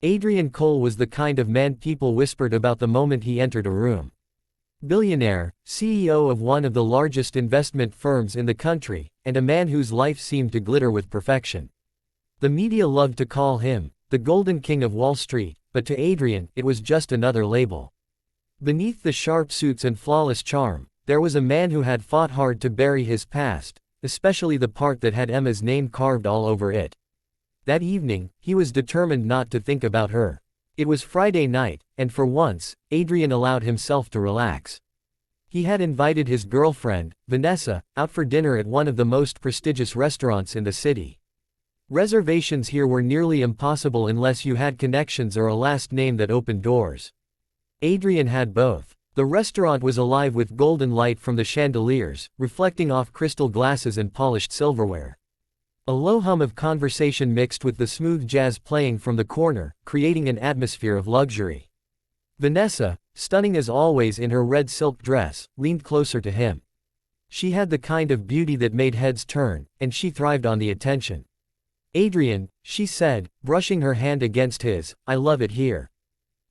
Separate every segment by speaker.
Speaker 1: Adrian Cole was the kind of man people whispered about the moment he entered a room. Billionaire, CEO of one of the largest investment firms in the country, and a man whose life seemed to glitter with perfection. The media loved to call him the Golden King of Wall Street, but to Adrian, it was just another label. Beneath the sharp suits and flawless charm, there was a man who had fought hard to bury his past, especially the part that had Emma's name carved all over it. That evening, he was determined not to think about her. It was Friday night, and for once, Adrian allowed himself to relax. He had invited his girlfriend, Vanessa, out for dinner at one of the most prestigious restaurants in the city. Reservations here were nearly impossible unless you had connections or a last name that opened doors. Adrian had both. The restaurant was alive with golden light from the chandeliers, reflecting off crystal glasses and polished silverware. A low hum of conversation mixed with the smooth jazz playing from the corner, creating an atmosphere of luxury. Vanessa, stunning as always in her red silk dress, leaned closer to him. She had the kind of beauty that made heads turn, and she thrived on the attention. "Adrian," she said, brushing her hand against his, "I love it here.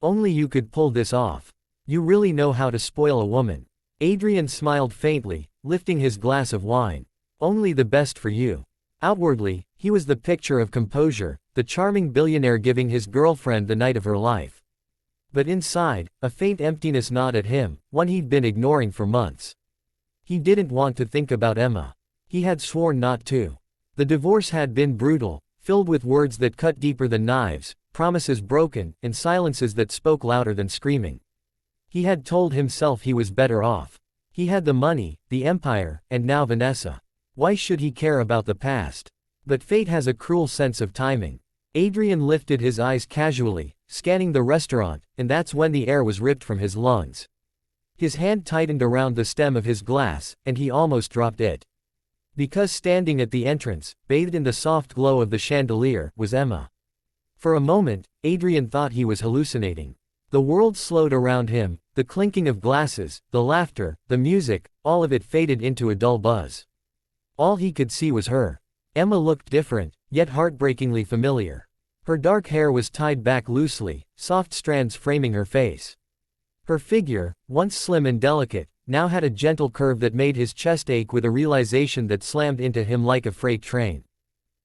Speaker 1: Only you could pull this off. You really know how to spoil a woman." Adrian smiled faintly, lifting his glass of wine. "Only the best for you." Outwardly, he was the picture of composure, the charming billionaire giving his girlfriend the night of her life. But inside, a faint emptiness gnawed at him, one he'd been ignoring for months. He didn't want to think about Emma. He had sworn not to. The divorce had been brutal, filled with words that cut deeper than knives, promises broken, and silences that spoke louder than screaming. He had told himself he was better off. He had the money, the empire, and now Vanessa. Why should he care about the past? But fate has a cruel sense of timing. Adrian lifted his eyes casually, scanning the restaurant, and that's when the air was ripped from his lungs. His hand tightened around the stem of his glass, and he almost dropped it. Because standing at the entrance, bathed in the soft glow of the chandelier, was Emma. For a moment, Adrian thought he was hallucinating. The world slowed around him, the clinking of glasses, the laughter, the music, all of it faded into a dull buzz. All he could see was her. Emma looked different, yet heartbreakingly familiar. Her dark hair was tied back loosely, soft strands framing her face. Her figure, once slim and delicate, now had a gentle curve that made his chest ache with a realization that slammed into him like a freight train.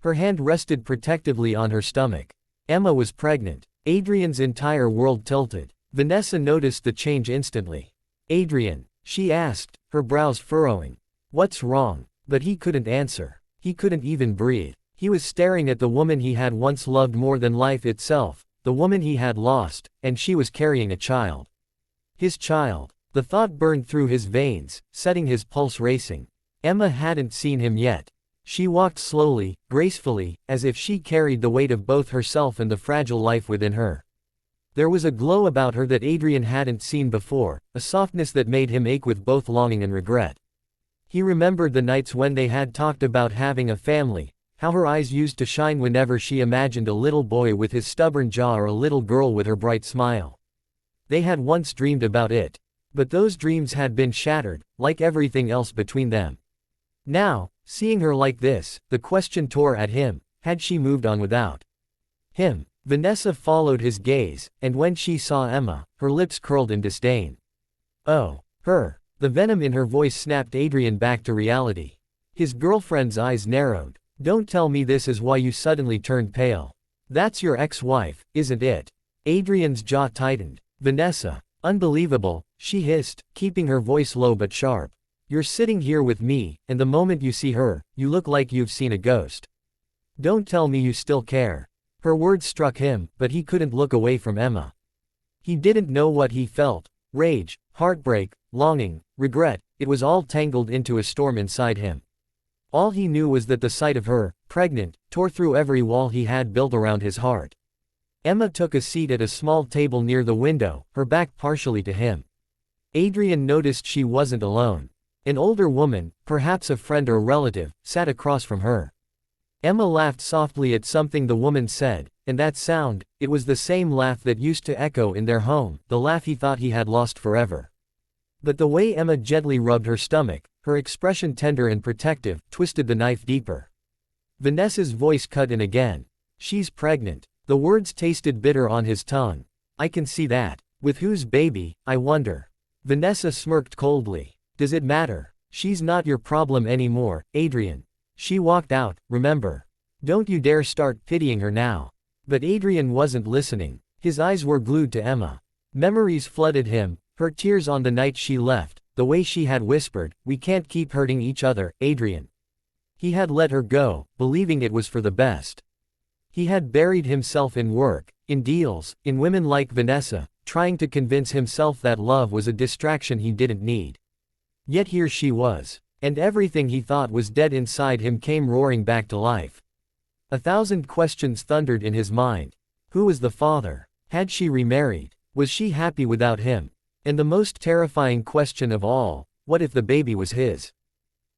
Speaker 1: Her hand rested protectively on her stomach. Emma was pregnant. Adrian's entire world tilted. Vanessa noticed the change instantly. "Adrian," she asked, her brows furrowing. "What's wrong?" But he couldn't answer. He couldn't even breathe. He was staring at the woman he had once loved more than life itself, the woman he had lost, and she was carrying a child. His child. The thought burned through his veins, setting his pulse racing. Emma hadn't seen him yet. She walked slowly, gracefully, as if she carried the weight of both herself and the fragile life within her. There was a glow about her that Adrian hadn't seen before, a softness that made him ache with both longing and regret. He remembered the nights when they had talked about having a family, how her eyes used to shine whenever she imagined a little boy with his stubborn jaw or a little girl with her bright smile. They had once dreamed about it. But those dreams had been shattered, like everything else between them. Now, seeing her like this, the question tore at him: had she moved on without him? Vanessa followed his gaze, and when she saw Emma, her lips curled in disdain. "Oh, her." The venom in her voice snapped Adrian back to reality. His girlfriend's eyes narrowed. "Don't tell me this is why you suddenly turned pale. That's your ex-wife, isn't it?" Adrian's jaw tightened. "Vanessa. Unbelievable," she hissed, keeping her voice low but sharp. "You're sitting here with me, and the moment you see her, you look like you've seen a ghost. Don't tell me you still care." Her words struck him, but he couldn't look away from Emma. He didn't know what he felt: rage, heartbreak, longing, regret. It was all tangled into a storm inside him. All he knew was that the sight of her, pregnant, tore through every wall he had built around his heart. Emma took a seat at a small table near the window, her back partially to him. Adrian noticed she wasn't alone. An older woman, perhaps a friend or relative, sat across from her. Emma laughed softly at something the woman said, and that sound, it was the same laugh that used to echo in their home, the laugh he thought he had lost forever. But the way Emma gently rubbed her stomach, her expression tender and protective, twisted the knife deeper. Vanessa's voice cut in again. "She's pregnant." The words tasted bitter on his tongue. I can see that. With whose baby, I wonder? Vanessa smirked coldly. Does it matter? She's not your problem anymore, Adrian. She walked out, remember. Don't you dare start pitying her now. But Adrian wasn't listening. His eyes were glued to Emma. Memories flooded him, her tears on the night she left, the way she had whispered, "We can't keep hurting each other, Adrian." He had let her go, believing it was for the best. He had buried himself in work, in deals, in women like Vanessa, trying to convince himself that love was a distraction he didn't need. Yet here she was, and everything he thought was dead inside him came roaring back to life. 1,000 questions thundered in his mind. Who was the father? Had she remarried? Was she happy without him? And the most terrifying question of all, what if the baby was his?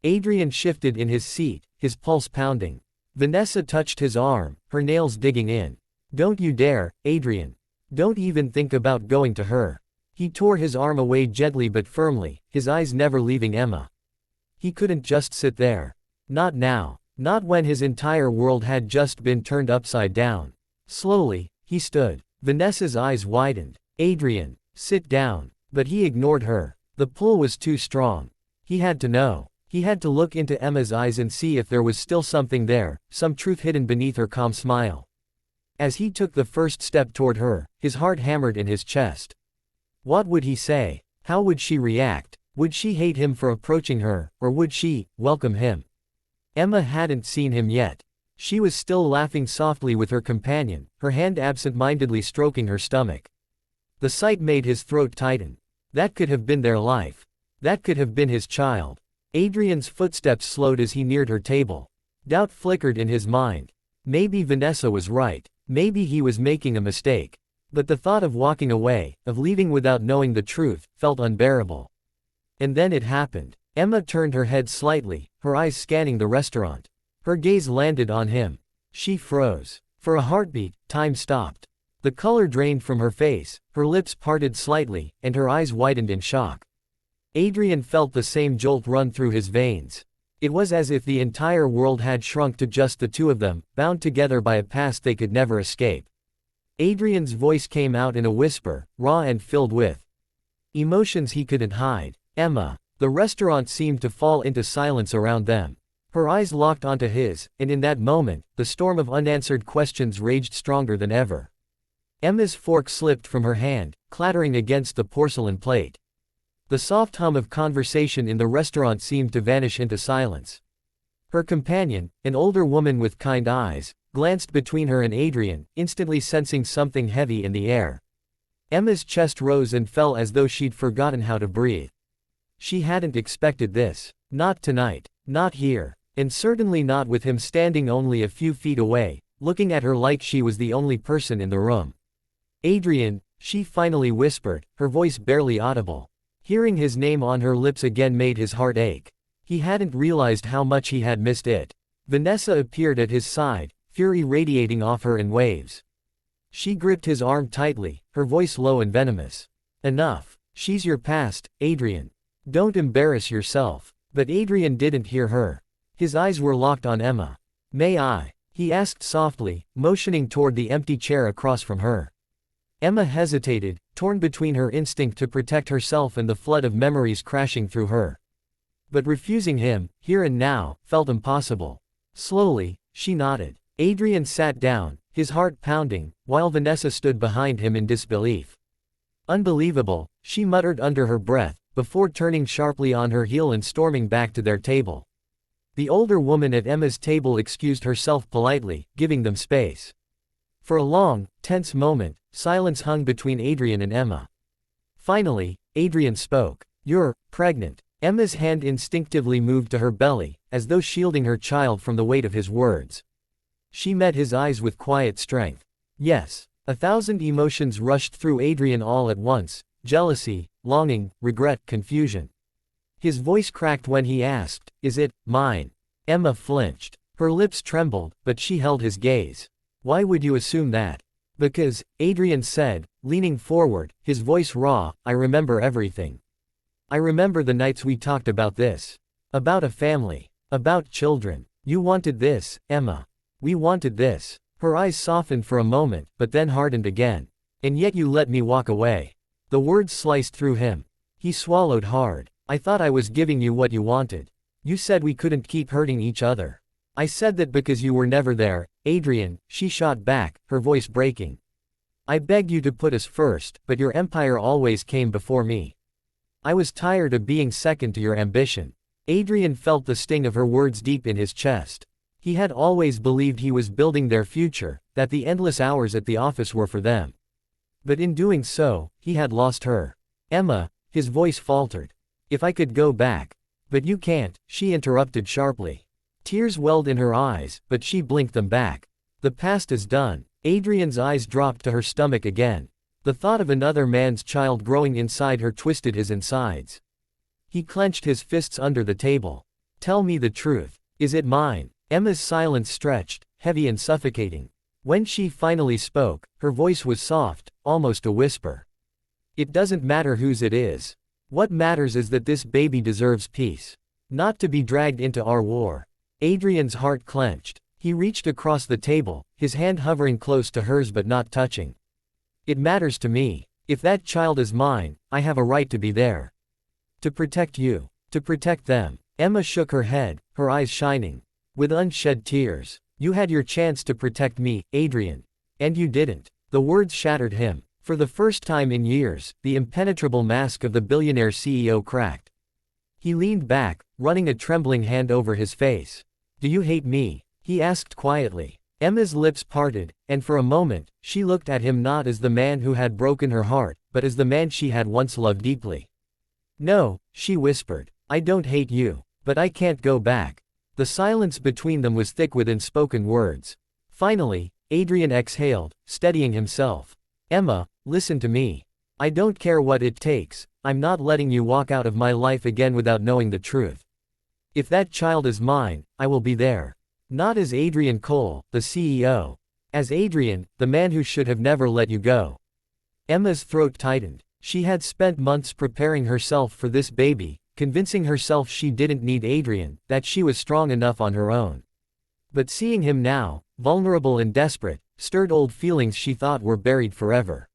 Speaker 1: Adrian shifted in his seat, his pulse pounding. Vanessa touched his arm, her nails digging in. Don't you dare, Adrian. Don't even think about going to her. He tore his arm away gently but firmly, his eyes never leaving Emma. He couldn't just sit there. Not now. Not when his entire world had just been turned upside down. Slowly, he stood. Vanessa's eyes widened. Adrian, sit down. But he ignored her. The pull was too strong. He had to know. He had to look into Emma's eyes and see if there was still something there, some truth hidden beneath her calm smile. As he took the first step toward her, his heart hammered in his chest. What would he say? How would she react? Would she hate him for approaching her, or would she welcome him? Emma hadn't seen him yet. She was still laughing softly with her companion, her hand absent-mindedly stroking her stomach. The sight made his throat tighten. That could have been their life. That could have been his child. Adrian's footsteps slowed as he neared her table. Doubt flickered in his mind. Maybe Vanessa was right. Maybe he was making a mistake. But the thought of walking away, of leaving without knowing the truth, felt unbearable. And then it happened. Emma turned her head slightly, her eyes scanning the restaurant. Her gaze landed on him. She froze. For a heartbeat, time stopped. The color drained from her face, her lips parted slightly, and her eyes widened in shock. Adrian felt the same jolt run through his veins. It was as if the entire world had shrunk to just the two of them, bound together by a past they could never escape. Adrian's voice came out in a whisper, raw and filled with emotions he couldn't hide. Emma. The restaurant seemed to fall into silence around them. Her eyes locked onto his, and in that moment, the storm of unanswered questions raged stronger than ever. Emma's fork slipped from her hand, clattering against the porcelain plate. The soft hum of conversation in the restaurant seemed to vanish into silence. Her companion, an older woman with kind eyes, glanced between her and Adrian, instantly sensing something heavy in the air. Emma's chest rose and fell as though she'd forgotten how to breathe. She hadn't expected this. Not tonight. Not here. And certainly not with him standing only a few feet away, looking at her like she was the only person in the room. Adrian, she finally whispered, her voice barely audible. Hearing his name on her lips again made his heart ache. He hadn't realized how much he had missed it. Vanessa appeared at his side, fury radiating off her in waves. She gripped his arm tightly, her voice low and venomous. Enough. She's your past, Adrian. Don't embarrass yourself. But Adrian didn't hear her. His eyes were locked on Emma. May I? He asked softly, motioning toward the empty chair across from her. Emma hesitated, torn between her instinct to protect herself and the flood of memories crashing through her. But refusing him, here and now, felt impossible. Slowly, she nodded. Adrian sat down, his heart pounding, while Vanessa stood behind him in disbelief. Unbelievable, she muttered under her breath, before turning sharply on her heel and storming back to their table. The older woman at Emma's table excused herself politely, giving them space. For a long, tense moment, silence hung between Adrian and Emma. Finally, Adrian spoke. You're pregnant. Emma's hand instinctively moved to her belly, as though shielding her child from the weight of his words. She met his eyes with quiet strength. Yes. 1,000 emotions rushed through Adrian all at once. Jealousy, longing, regret, confusion. His voice cracked when he asked, "Is it mine?" Emma flinched. Her lips trembled, but she held his gaze. Why would you assume that? Because, Adrian said, leaning forward, his voice raw, I remember everything. I remember the nights we talked about this. About a family. About children. You wanted this, Emma. We wanted this. Her eyes softened for a moment, but then hardened again. And yet you let me walk away. The words sliced through him. He swallowed hard. I thought I was giving you what you wanted. You said we couldn't keep hurting each other. I said that because you were never there, Adrian, she shot back, her voice breaking. I begged you to put us first, but your empire always came before me. I was tired of being second to your ambition. Adrian felt the sting of her words deep in his chest. He had always believed he was building their future, that the endless hours at the office were for them. But in doing so, he had lost her. Emma, his voice faltered. If I could go back. But you can't, she interrupted sharply. Tears welled in her eyes, but she blinked them back. The past is done. Adrian's eyes dropped to her stomach again. The thought of another man's child growing inside her twisted his insides. He clenched his fists under the table. Tell me the truth. Is it mine? Emma's silence stretched, heavy and suffocating. When she finally spoke, her voice was soft, almost a whisper. It doesn't matter whose it is. What matters is that this baby deserves peace. Not to be dragged into our war. Adrian's heart clenched. He reached across the table, his hand hovering close to hers but not touching. It matters to me. If that child is mine, I have a right to be there. To protect you. To protect them. Emma shook her head, her eyes shining. With unshed tears. You had your chance to protect me, Adrian. And you didn't. The words shattered him. For the first time in years, the impenetrable mask of the billionaire CEO cracked. He leaned back, running a trembling hand over his face. Do you hate me? He asked quietly. Emma's lips parted, and for a moment, she looked at him not as the man who had broken her heart, but as the man she had once loved deeply. No, she whispered. I don't hate you. But I can't go back. The silence between them was thick with unspoken words. Finally, Adrian exhaled, steadying himself. Emma, listen to me. I don't care what it takes, I'm not letting you walk out of my life again without knowing the truth. If that child is mine, I will be there. Not as Adrian Cole, the CEO. As Adrian, the man who should have never let you go. Emma's throat tightened. She had spent months preparing herself for this baby, convincing herself she didn't need Adrian, that she was strong enough on her own. But seeing him now, vulnerable and desperate, stirred old feelings she thought were buried forever.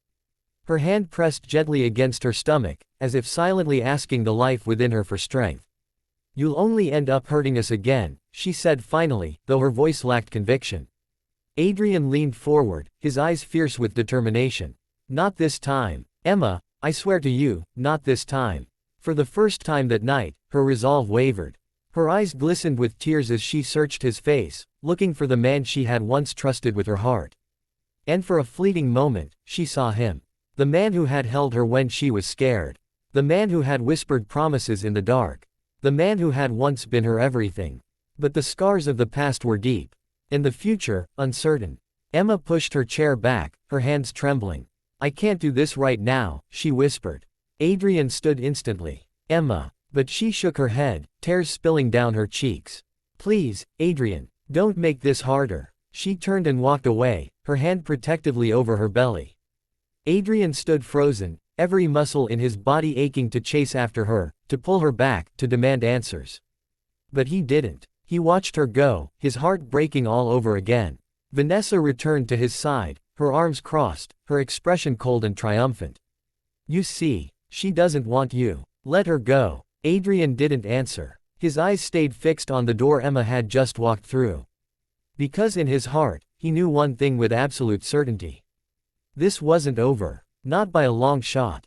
Speaker 1: Her hand pressed gently against her stomach, as if silently asking the life within her for strength. You'll only end up hurting us again, she said finally, though her voice lacked conviction. Adrian leaned forward, his eyes fierce with determination. Not this time. Emma, I swear to you, not this time. For the first time that night, her resolve wavered. Her eyes glistened with tears as she searched his face, looking for the man she had once trusted with her heart. And for a fleeting moment, she saw him. The man who had held her when she was scared. The man who had whispered promises in the dark. The man who had once been her everything. But the scars of the past were deep. And the future, uncertain. Emma pushed her chair back, her hands trembling. I can't do this right now, she whispered. Adrian stood instantly. Emma. But she shook her head, tears spilling down her cheeks. Please, Adrian, don't make this harder. She turned and walked away, her hand protectively over her belly. Adrian stood frozen, every muscle in his body aching to chase after her, to pull her back, to demand answers. But he didn't. He watched her go, his heart breaking all over again. Vanessa returned to his side, her arms crossed, her expression cold and triumphant. You see, she doesn't want you. Let her go. Adrian didn't answer. His eyes stayed fixed on the door Emma had just walked through. Because in his heart, he knew one thing with absolute certainty. This wasn't over. Not by a long shot.